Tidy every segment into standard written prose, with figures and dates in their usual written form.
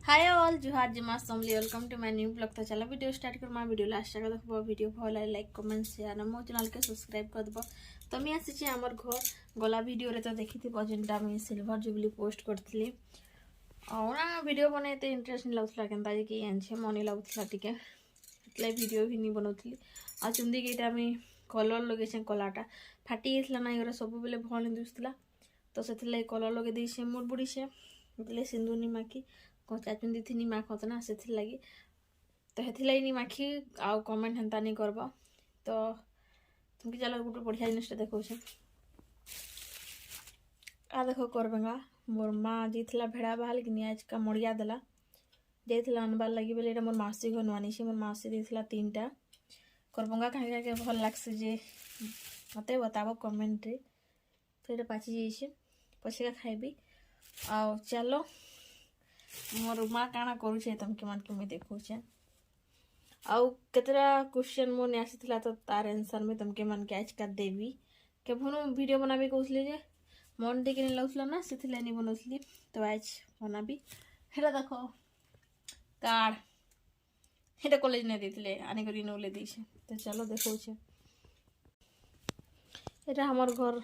हाय all जुहार जिमा समली welcome to my new blog. तो चलो वीडियो स्टार्ट कर वीडियो लास्ट तक देखो वीडियो भल लाइक कमेंट शेयर मो चैनल के सब्सक्राइब कर दब। तो मैं आसी आमर घर गला वीडियो रे तो देखी जेनटा मुझे सिल्वर जुबली पोस्ट करी और वीडियो बने तो इंटरेस्ट नहीं लगता के कि आनछे मनी लगुला टे वीडियो भी नहीं बनाऊली आ चुंदी के इटा कलर लगे कलाटा फाटी जाता ना ये सब बेले भल नहीं दिशा तो से कलर लगे देसे मोर बुढ़ी से बोले सिंदूर नहीं माखी कचा चुंदी थी माखत ना से लगी तो हेथि नहीं माखी आउ कमेंट हेन्ता नहीं करब। तो तुमके चलो गोटे बढ़िया जिनटा देखो आ देख करबेगा मोर माँ जाइला भेड़ा बाहल कि आज का मड़िया देला जाइला अनबार लगी बोले मोर मौसी घर नुआनी मोर मौसी देला 3टा करबंगा कहीं भल लगसे जे मत बताब कमेंट रे। तो ये पाची जाइए पछे खाइबी आ चलो मोर माँ काଣା करुचे तुमके मन के मुझे देखुचे आउ केतरा क्वेश्चन मोर ने आसीथिला तो तार आंसर में तुमके मन के आज का देवी के भनु वीडियो बनाबी कहउथले जे मन टिके नहीं लगुला ना से नहीं बनौली तो आज बनाबी। हेरा देखो कार्ड हेटा कॉलेज नहीं देते आने करी नौले दीछे तो चलो देखो एटा हमार घर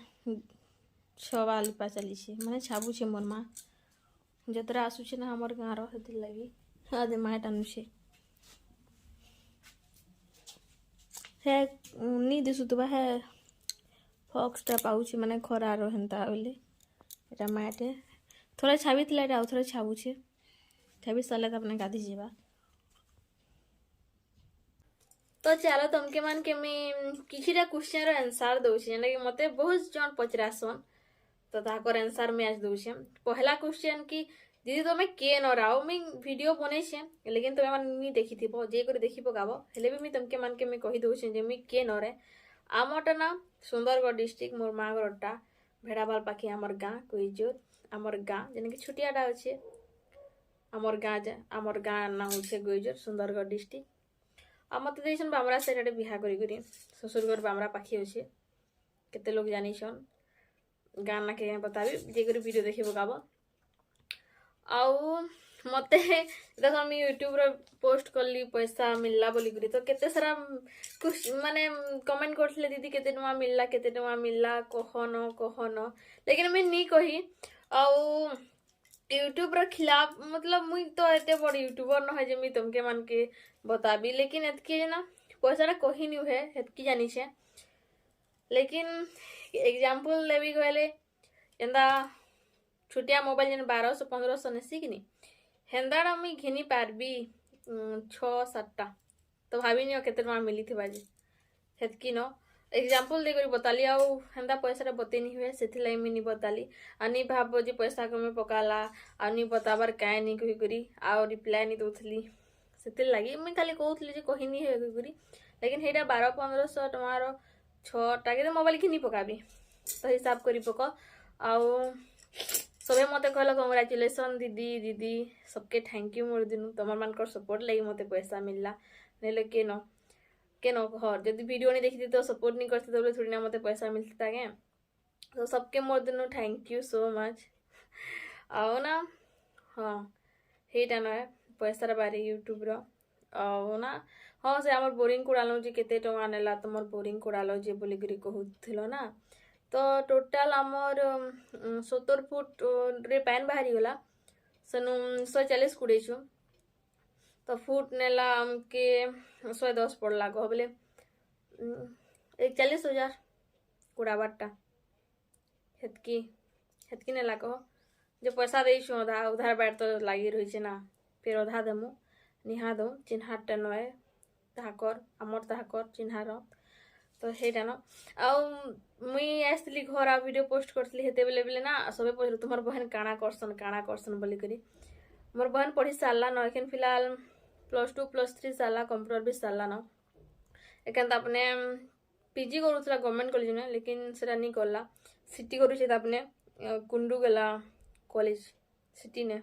छवा लिपा चली माने छाबुचे मोर माँ जतरा आसुचे ना हमार गाँव रे लगी आदे माए टानुचे है नी दिसुतबा है फॉक्सटा पाउचे माने खरार हेन्ता बोले एटा माटे थोड़ा छाबी थिला एटा थोड़ा छाबुचे छाबी साले तो अपने गाधी जीवा। तो चलो तुमके मन के किछिटा क्वेश्चन रो आंसर दउछि जेना कि मते बहुत जन पचरासन तो ताकर आंसर में आज दूचे। पहला क्वेश्चन कि दीदी तुम्हें के न रहो मैं वीडियो बने लेकिन तुम्हें मन नहीं देखी थी जे कर देखी पकाब हेले भी तुमके मन के कही दूचे जे मैं के न रे आमटा ना सुंदरगढ़ डिस्ट्रिक्ट मोर माँ घरटा भेड़ाबाल पाखे आमर गाँ कोईजोर आमर गाँ जेना कि छुटियाटा अच्छे आमर गाँ ना हो गोईजोर सुंदरगढ़ डिस्ट्रिक्ट आ मत देसन बामरा साइड बिहा करी ससुरगढ़ बामरा पाखे अच्छे केते लोग जानिछन गाँ ना के बताबी जे कर वीडियो देखी पकाब आउ मते देखो मैं यूट्यूब रे पोस्ट करली पैसा मिलला बोली करी तो केते सारा कुछ माने कमेंट करथिले दीदी केते टका मिलला कहन लेकिन मैं नहीं कही आउ यूट्यूब रे खिलाफ मतलब मुई तो एते बड़ यूट्यूबर न है जे मैं तुमके मन के बताबी लेकिन एतके ना पैसा कही नहीं है एतकी जानी छे लेकिन एग्जाम्पल देवी कहले एंदा छुटिया मोबाइल जेन 1200-1500 नेसी कि हेन्दाटा मुई घिनी पारबी 6-7टा तो भाभी नहीं केते टका मिली थी बाजे हेतकी न एग्जाम्पल देकर बताली आउ हेन्दा पैसा बते नहीं हुए से मुई नहीं बताली आ नहीं भाव जे पैसा कमे पकाला आ नहीं बताबार काए नहीं कही करी आ रिप्लाई नहीं दउथली से लगी मुई खाली कहूथली जे कही नहीं है करी लेकिन हेटा 1200-1500 टकार 6टा के मोबाइल घिनी पकाबी तो हिसाब करी पक आउ सबे मत कहल कंग्राचुलेसन दीदी दीदी सबके थैंक यू मोर दिन तुम मान सपोर्ट लगी मत पैसा मिलला नहीं के न घर जब वीडियो नहीं देखी तो सपोर्ट नहीं करती तो थोड़ी ना मत पैसा मिलता क्या तो सबके मोर दिन थैंक यू सो मच आओ ना हाँ हेटा ना पैसार बारे यूट्यूब रो ना हाँ से आमर बोरिंग कुड़ाल जे केते टका नेला तुम बोरिंग कुड़ाल जे बोली कहूथिल ना तो टोटाल आमर 70 फुट रे पैन बाहरी गला सेनु 140 कुड़ेछु तो फुट नेला आमके 110 पड़ला कह बोले 41,000 कुड़ाबारटा हेतकी नेला कह जो पैसा देछु अधा उधार बाट तो लगी रही ना फिर अधा देमु निहा दो चिन्हाटा नए ताहाकर आमर ताहाकर चिन्हार तो हेटा न आउ मुई आसली घर आ वीडियो पोस्ट करथली हेते बेले बेले ना सबे पछले तुमर बहन काଣା करसन बोली करी मोर बहन पढ़ी सारला न एखन फिलहाल +2 +3 सारला कंप्यूटर भी सारला न एखन तो अपने पीजी करूथला गवर्नमेंट कॉलेज में लेकिन सेटा नहीं करला सिटी करूचे तो अपने कुंडू गला कॉलेज सिटी ने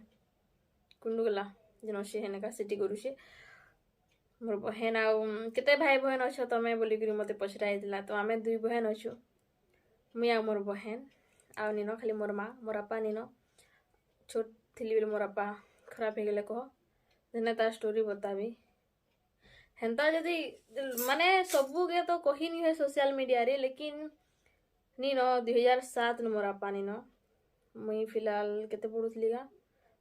कुंडू गला जन से हेनेका सिटी करूचे मोर बहन आउ केते भाई बहन अच्छो तमें बोलिक मत पचरा तो आम 2 बहन अच्छु मुई आ मोर बहन आउ निन खाली मोर माँ मोर आपा निन छोट थी मोर आपा खराब हो गले कह देने तार स्टोरी बताबी हेन्ता जदि माने सबू के तो कही नहीं है सोशल मीडिया रे लेकिन नी न 2007 न मोर आपा नी न मुई फिलहाल केते पढ़ुथली गा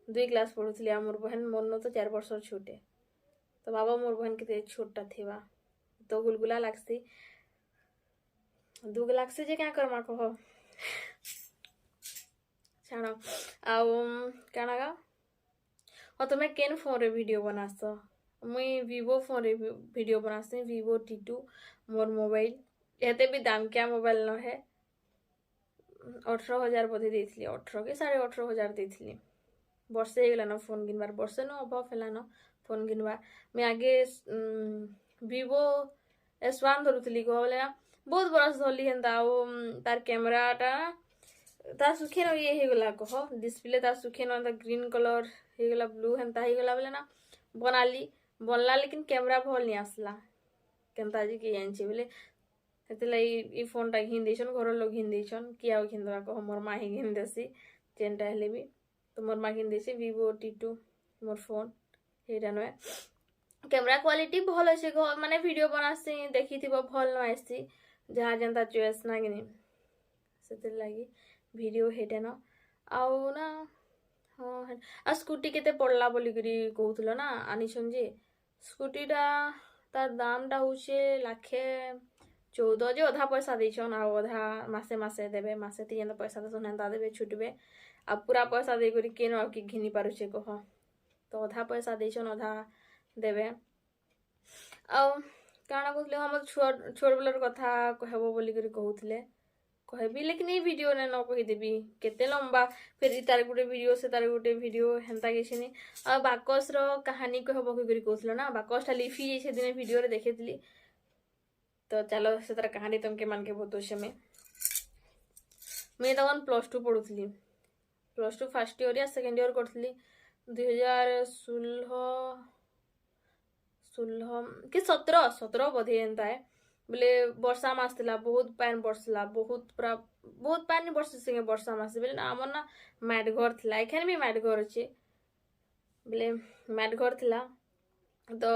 2 क्लास पढ़ुथली मोर बहन मोर न तो 4 वर्ष छोटे तो बाबा मोर बहन केते छोटा थिबा तो गुलगुला लागसी दुग लागसी जे क्या करमा कह छाण आउ काना गा हाँ तुम्हें केन फोन रे वीडियो बनास मुई वीवो फोन रे वीडियो बनासी वीवो T2 मोर मोबाइल एते भी दाम क्या मोबाइल न है 18,000 बोधे देथली 18 के 18,500 देथली वर्षे गला न फोन गिनबार वर्षे न अभाव फेला न फोन गिनबार मैं आगे वीवो S1 धरुथली कह बोले बहुत बरस धरली हेन्ता तार कैमराटा ता सुखे न ये हेगला कह डिस्प्ले ता सुखे न ग्रीन कलर हेगला ब्लू हेन्ता हेगला बोले ना बनाली बनला लेकिन कैमरा भल नहीं आसला केन्ता जी के जानछे बोले ई फोन टा घिन देछन घर लोग घिन देछन कि आउ घिन दवा कह मोर माँ ही घिन देसी चेनटा हेले भी तो मोर माँ घिन देछे वीवो T2 मोर फोन हेटा नय कैमरा क्वालिटी भल अच्छे माने वीडियो बनासी देखी भल न आसी जहाँ जेन्ता चॉइस ना कि से लगी वीडियो हेटे न आउ ना हाँ आ स्कूटी केते पड़ला बोली करी कहूथलो ना आनिछन जे स्कूटीटा तार दामटा होचे 1,14,000 जे अधा पैसा देछन आ अधा मासे मासे देबे मासे ती जेन्ता पैसा देछन हेन्ता देबे छुटबे आ पूरा पैसा दे करी केन आ कि घिनी पारुछे कह तो अधा पैसा देछन अधा देबे आ काना कहले हम छोट बेलर कथा कहबो बोली करी कहूथले कहबी लेकिन ये वीडियो ने न कहीदेवी केते लंबा फिर तार गोटे वीडियो से तार गोटे वीडियो हेन्ता किसी नहीं आ बाकस कहानी कहब कहूल ना बाकसटा लिफी जाइए दिन वीडियो देखी तो चलो से तार कहानी तुमके मान के बहुत समय मुझे तक +2 पढ़ुली +2 फर्स्ट इयर या सेकेंड इयर करी 2016 कि 17 बोधे एंता है बोले वर्षा मास थिला बहुत पान बरसला बहुत पानी बरस संगे वर्षा मास बोले आमर ना मैट घर थिला एखाने भी मैट घर अच्छे बोले मैट घर थिला तो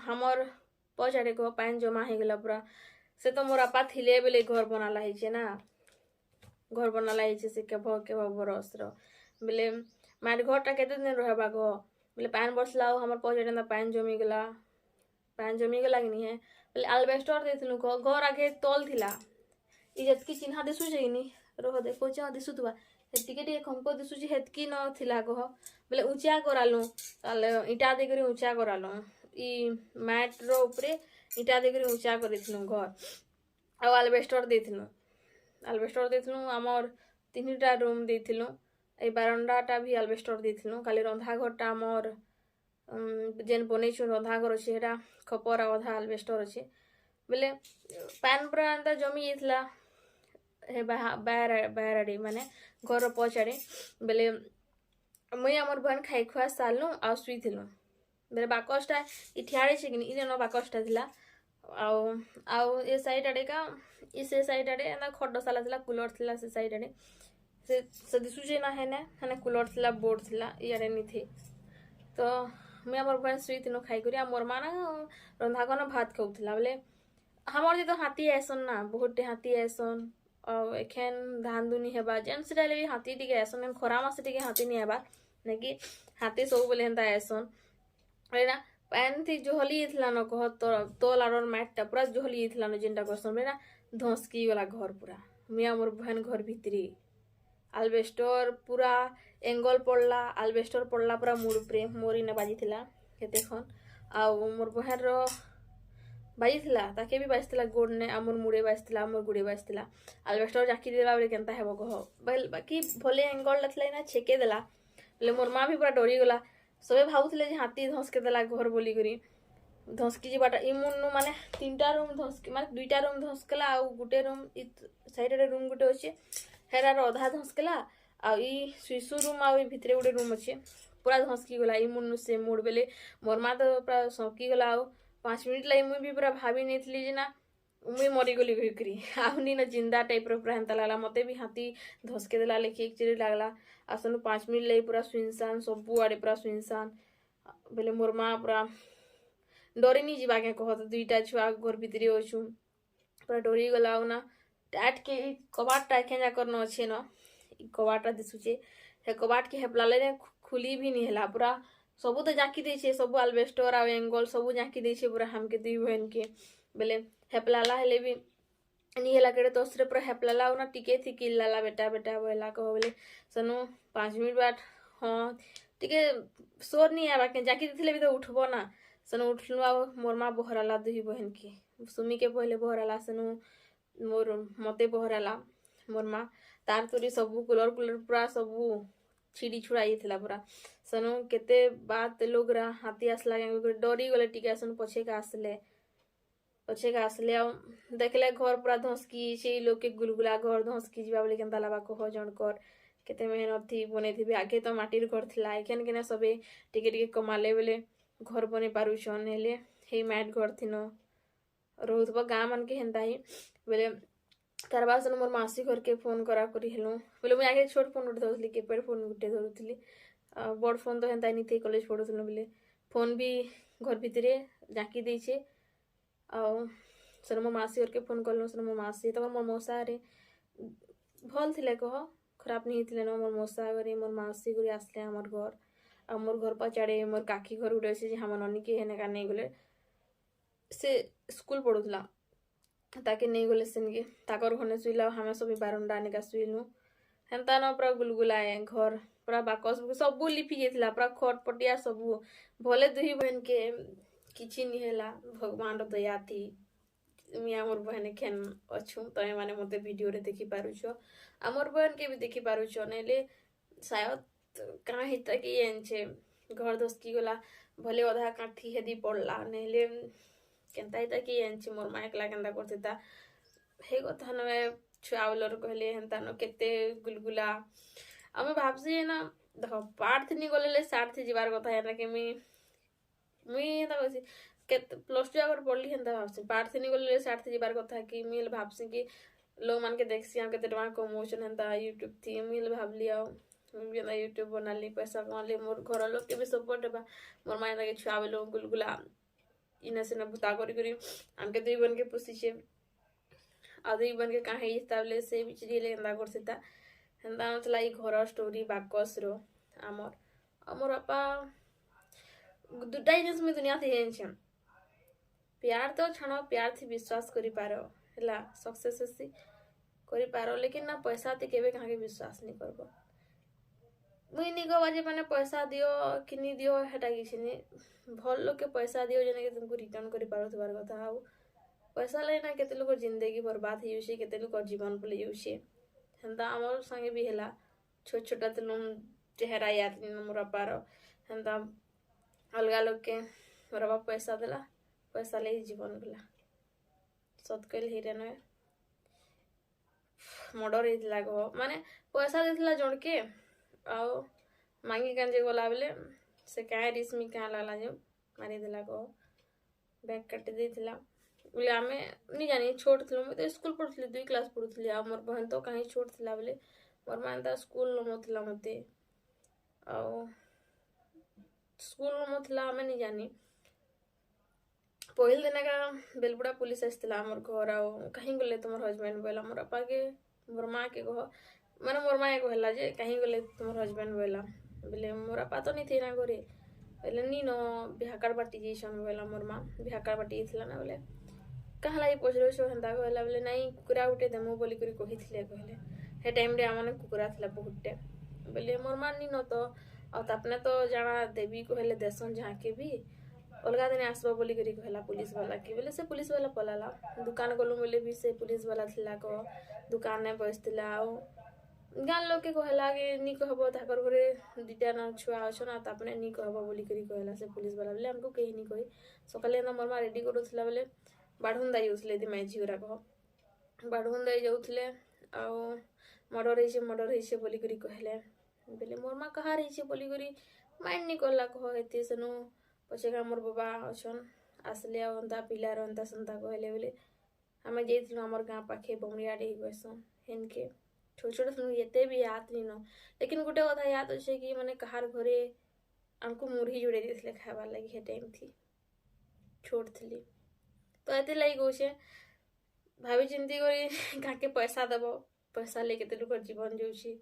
हमर पचाड़े कह पान जमा हो गला पूरा से तो मोर आपा थिले बोले घर बनाला है ना घर बनाला है से केव बरस बोले मैट घरटा केते दिन रहबा कह बोले पान बरसला हमर पचाड़े पान जमी गला कि नहीं है बोले आलबेस्टर देथिलु घर आगे तल थिला ई जतकी चिन्हा दिसु छै नि रह देखो च दिसु तुबा हेतिके टे खमको दिसु छै हेतकी न थिला कह बोले ऊंचा करालु ताले ईटा दे करी ऊंचा करालु ई मैट रो ऊपरे ईटा दे करी ऊंचा करिथिलु घर आ आलबेस्टर देथिलु हमर 3टा रूम देथिलु ए बारंडाटा भी आलबेस्टर देथिलु खाली रंधा घरटा हमर जेन बनै छु रंधा घर अच्छे हेटा खपर अधा आलबेस्टर अच्छे बोले पान पूरा एंता जमी जाइथिला हे बाहर आड़े माने घर पचाड़े बोले मुई आमर बहन खाई खुआ सारलु आ शुईथिलु बोले बाकसटा इठियाड़े छे कि इन बाकसटा थिला आउ ए साइड आड़े का से साइड आड़े एंता खटसाला थिला कूलर थिला से साइड आड़े से दिसुचे ना हेने कूलर थिला बोर्ड थिला इयाड़े नी थी तो मुई आमर बहन शुईथिलु खाई करी मोर माँ ना रंधा घर भात खाऊला बोले हमर जे तो हाथी आसन ना बहुत हाथी आसन और एखेन धान दुनी हेबा जेन से भी हाथी टिके आसन खरा मास टिके हाथी नहीं हेबा नेकी हाथी सब बोले हेन्ता आसन ना पान थी जोहली थला न कह तल आर मैटटा पूरा जोहली थला न जेनटा करसन ना धसकी गला घर पूरा मिया मोर बहन घर भितरी आलबेस्टर पूरा एंगल पड़ला आलबेस्टर पड़ला पूरा मुड़ उपरे मोर इने बाजी थिला केते खन आ मोर बहन रो बाजी थिला ताके भी बाजथिला गोड़ ने आमर मुड़े बाजथिला आमर गुड़े बाजथिला आलबेस्टर जाकी देला बोले केनता हेबो कह बाकी भले एंगल लथला ना छेके देला बोले मोर माँ भी पूरा डरी गला सबे भावुथिले जे हाथी धसके देला घर बोली करी धसकी जीवाटा इमुन्नु माने 3टा रूम धसके माने 2टा रूम धसकेला आ गुटे रूम साइड रे रूम गुटे अछि हेरार अधा धसकेला आ ई शिशु रूम आ भितरे गोटे रूम अच्छे पूरा धसकी गला इमुन्नु से मुड़ बेले मोर माँ तो पूरा सकी गला आ 5 मिनट लगे मुई भी पूरा भाभी नहीं थी जे ना मुई मरीगली घुरी आउनी न जिंदा टाइप पूरा हेन्ता लगला मते भी हाथी धसके देला लेखि एक चिरी लगला आसनु 5 मिनट लगे पूरा सुनसान सबू आड़े पूरा सुनसान बेले मोर माँ पूरा डरी नहीं जावा के कह दुईटा छुआ घर भितरे अच्छु पूरा डरी गला ना टाट के कबाटा एखे जाकर न अच्छे न कबाटा दिशुचे हे कबाट के हेपलाले खुली भी नहीं है पूरा सबू तो जाकी देछे सबू आलबेस्टर आ एंगल सबू जाकी देछे पूरा हमके दुई बहन के बेले हेपलाला हेले भी नहीं है केड़े तोसरे पूरा हेपलाला ना टिके थी किल्लाला बेटा बेटा बोला कह बोले सनु 5 मिनट बाद हाँ टिके सोर नहीं आवा के जाकी देथिले भी तो उठबो ना सनु उठलु आ मोर माँ बहराला दुई बहन के सुमी के पहले बहराला सनु मोर मते बहराला मोर माँ तार तोरी सबू कूलर कूलर पूरा सबू छिड़ी छुड़ा जाइला पूरा सनु केते बात लोग रा हाथी आसला डरी गले टिके सनु पछे का आसले देखले घर पूरा धसकी से लोग के गुलगुला घर धसकी जीवा बोले केनता लाबा कह जनकर केते मेहनत थी बने थी आगे तो माटिर घर थिला एखन केने सबे टिके टिके कमाले बोले घर बने पारुछन हेले हे मैट घर थिन रोहतबा गाँ मन के हेन्ता ही बोले तार बाद मोर मासी घर के फोन करा करी हेलु बोले मुझे आगे छोट फोन उठे धरुली कीपैड फोन गुटे धरुली बड़ फोन तो हेन्ता नहीं थे कॉलेज पढ़ुलु बोले फोन भी घर भितरे जाकी देछे आउ सर मो मासी घर के फोन कलु सर मो मासी तो मोर मौसा रे भल थिले कह खराब नहीं थिले न मोर मौसा घरे मोर मासी घरे आसले हमर घर आ मोर घर पचाड़े मोर काकी घर गुटे अच्छे हम ननी के हेने का नहीं गले से स्कूल पढ़ुला ताके नहीं गले सेन के ताकर घने शुला हमें सब बारंडा निका शुलु हेन्ता न पूरा गुलगुलाए घर पूरा बाकस सबू लिपि जाइला पूरा खटपटिया सबू भले दुही बहन के किछि नहीं हैला भगवान दया थी मुई आमर बहन खेन अच्छु तमे माने मते वीडियो रे देखि पारुछ आमर बहन के भी देखि पारुछ नेले शायद कहाँ हिता कि एनछे घर दसकी गला भले अधा काठी हेदी पड़ला नेले केनता हिता कि एनछे मोर माँ एकला केनता करथिता हे कथा न छुआवलर कहले हेन्ता न केते गुलगुला आमे भाबसी ना देख पार्थ नहीं गले साथ थी जीवार कथा है ना कि मुई हेन्ता कहसी केते +2 अगर पढ़ली हेन्ता भाबसी पार्थ नहीं गले साथ थी जीवार कथा कि मुई भाबसी कि लोग मान के देखसी केते टका कमौछन हेन्ता यूट्यूब थी मुई भाबली आ यूट्यूब बनाली पैसा कमाली मोर घर लोग के भी सपोर्ट है मोर माँ लगे छुआ लोग गुलगुला इने से भूता करी आमके दुई बन के पुषीचे आ दुई बन के कहाँ हिसाब से बिचरी हेन्ता करता हेन्ता नथला ई घर स्टोरी बाकस रो आमर आमर बापा दुटा जिनिस मुई दुनिया थी जानिछे प्यार तो छाण प्यार थी विश्वास करि पारो हैला सक्सेस हेसी करि पारो लेकिन ना पैसा थी केबे कहाँ के विश्वास नहीं करबो मुई नहीं कहबा जे माने पैसा दियो कि नहीं दियो हेटा किछि नहीं भल लोग के पैसा दियो जने के तुमको रिटर्न करि पारो थबार कथा आउ पैसा ले ना केते लोग जिंदगी बर्बाद हो जाउछे केते लोग जीवन पले जाउछे हेन्ता हमर संगे भी हैला छोट छोटा तलु चेहरा याद नहीं मोर पारो हेन्ता अलगा लोग के मोर बाप पैसा देला पैसा ले जीवन गला सतकल हिरे न मर्डर हेतला गो माने पैसा देथला जण के आओ मांगी कांजे गला बेले से काय रिस्मी क्या लागला जे मारी देला गो बैग काट देथिला बोले आमे नहीं जानी छोट थलो मैं तो स्कूल पढ़ुथली 2 क्लास पढ़ुथली आ मोर बहन तो कहीं छोट थिला बोले मोर मां ता स्कूल न थला मते आ स्कूल न थला हमें नहीं जानी पहिल दिन का बेलबुड़ा पुलिस आसला मोर घर आ कहीं गले तुम हजबैंड बोला मोर अपा के मोर माँ के कह मैंने मोर माँ कहला जे कहीं गले तुम हजबैंड बोला बोले मोर अपा तो नहीं थे ना घरे बोले नी न बिहाकार बाटी जाइछन बोला मोर माँ बिहाकार बाटी थला ना बोले कहाँ लगी पचर छो हेन्ता कहला बोले नहीं कुकुरा गुटे देमु बोली करी कहिथिले कहले हे टाइम रे आमने कुकुरा थिला बहुतटे बोले मोर माँ नी न तो आ तापने तो जाना देवी कहले देसन जहाँ के भी अलगा दिन आसबा बोली करी कहला पुलिस वाला के बोले से पुलिस वाला पलाला दुकान गलु बोले भी से पुलिस वाला थिला को दुकान ने बसतिला गान लोग के कहला कि नी कहबो ताकर घरे दुटा ना छुआ अछन आ तापने नी कहबो बोली करी कहला से पुलिस वाला बोले हमको कहीं नी कही सकाले ना मोर माँ रेडी करूथिला बोले बाढ़ुन दाई उसले दी मैं झीरा कह बाढ़ुन दाई जाउथले आ मर्डर होइछे बोली करी कहले बोले मोर माँ कहाँ रही बोली करी माइंड नहीं करला कह हेते सनु पछे का मोर बाबा अछन आसले अंता पिलार अंता संता कहले बोले आम जाइलु आमर गाँ पाखे बमड़ियाडे कहसन हेनके छोट छोट थुनु एते भी याद नहीं न लेकिन गोटे कथा याद अच्छे कि माने कहार घरे आमको मुरही जोड़े देते खाबार लगी हे टाइम थी छोट थी तो ये लगी कौचे भाभी चिंती करी गाँके पैसा दब पैसा ले केते लोग जीवन जाऊँगी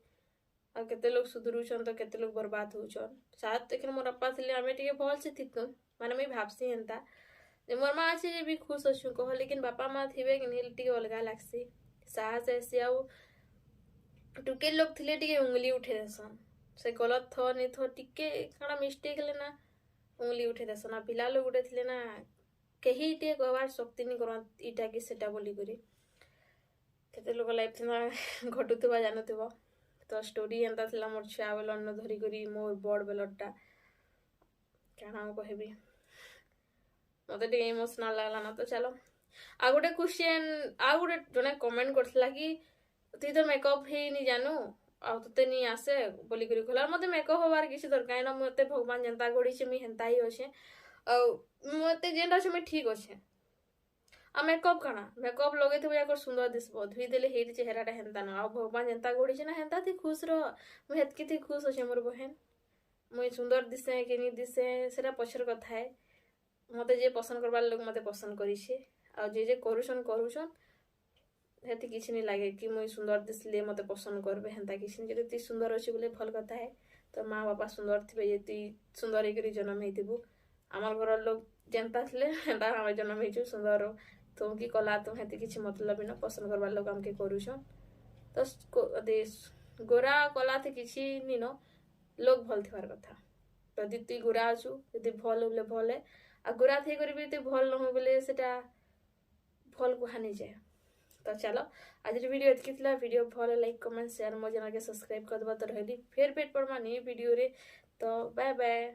आ केते लोग सुधरुछन तो केते लोग बर्बाद होछन शायद देखिन मोर अप्पा थिले आमे टिके भल से थितु माने मैं भाबसी एंता जे मोर माँ अच्छे जे भी खुश अच्छु कह लेकिन बापा माँ थिबे कि नहीं टिके अलगा लागसी साहस ऐसी आउ टुके लोग थिले टिके उंगली उठे देसन से गलत थो नहीं थो टिके काना मिस्टेक ले ना उंगली उठे देसन आ पिला लोग उठे थिले ना कहीं टिके कहबार शक्ति नहीं करन इटा कि सेटा बोली करी केते लोग लाइफ ना घटुथबा जानुथबो तो स्टोरी एंता थिला मोर छुआ बेलन धरी करी मोर बड़ बेलटा काना कहबी मत इमोशनल लगला ना तो चलो आ गोटे क्वेश्चन आ गोटे जने कमेंट करथिला कि तुई तो मेकअप ही नहीं जानू आ तते नहीं आसे बोली करी कहला मते मेकअप होबार किसी दरकार ना मते भगवान जनता गोड़ी से मी हेंता ही होछे आ मते जेंटा से मी ठीक होछे आ मेकअप काना मेकअप लगे थे याकर सुंदर दिसबो धुई देले हेरी चेहराटा हेंता ना आ भगवान जनता गोड़ी से ना हेंता थी खुश रह मु हेतकी थी खुश होछे मोर बहन मुई सुंदर दिसे कि नहीं दिसे सेटा पछर कथा है मते जे पसंद करबार लोग मते पसंद करिछे आ जे करूछन हेती किसी नहीं लगे कि मुई सुंदर दिसले मते पसंद करबे हेंता किसी नहीं जदि सुंदर अछि बोले भल कथा है तो माँ बापा सुंदर थिबे यति सुंदर एकरी जन्म हेतिबु आमर घर लोग जेंता थिले हेंता हम जन्म हेचु सुंदर तुम की कला तुम हेती किसी मतलब न पसंद करबार लोग हमके करूछन तो देश गोरा कला थे किसी नहीं न लोग भल थिबार कथा यदि तुई गोरा अछु यदि भल बोले भल है आ गोरा थी करी भी भल न हो बोले सेटा भल कहानी जाए तो चलो आज वीडियो एतकी थिला वीडियो भल लाइक कमेंट शेयर मो चैनल के सब्सक्राइब कर दबा तो रहली फिर पेट पड़मा नहीं वीडियो रे तो बाय बाय।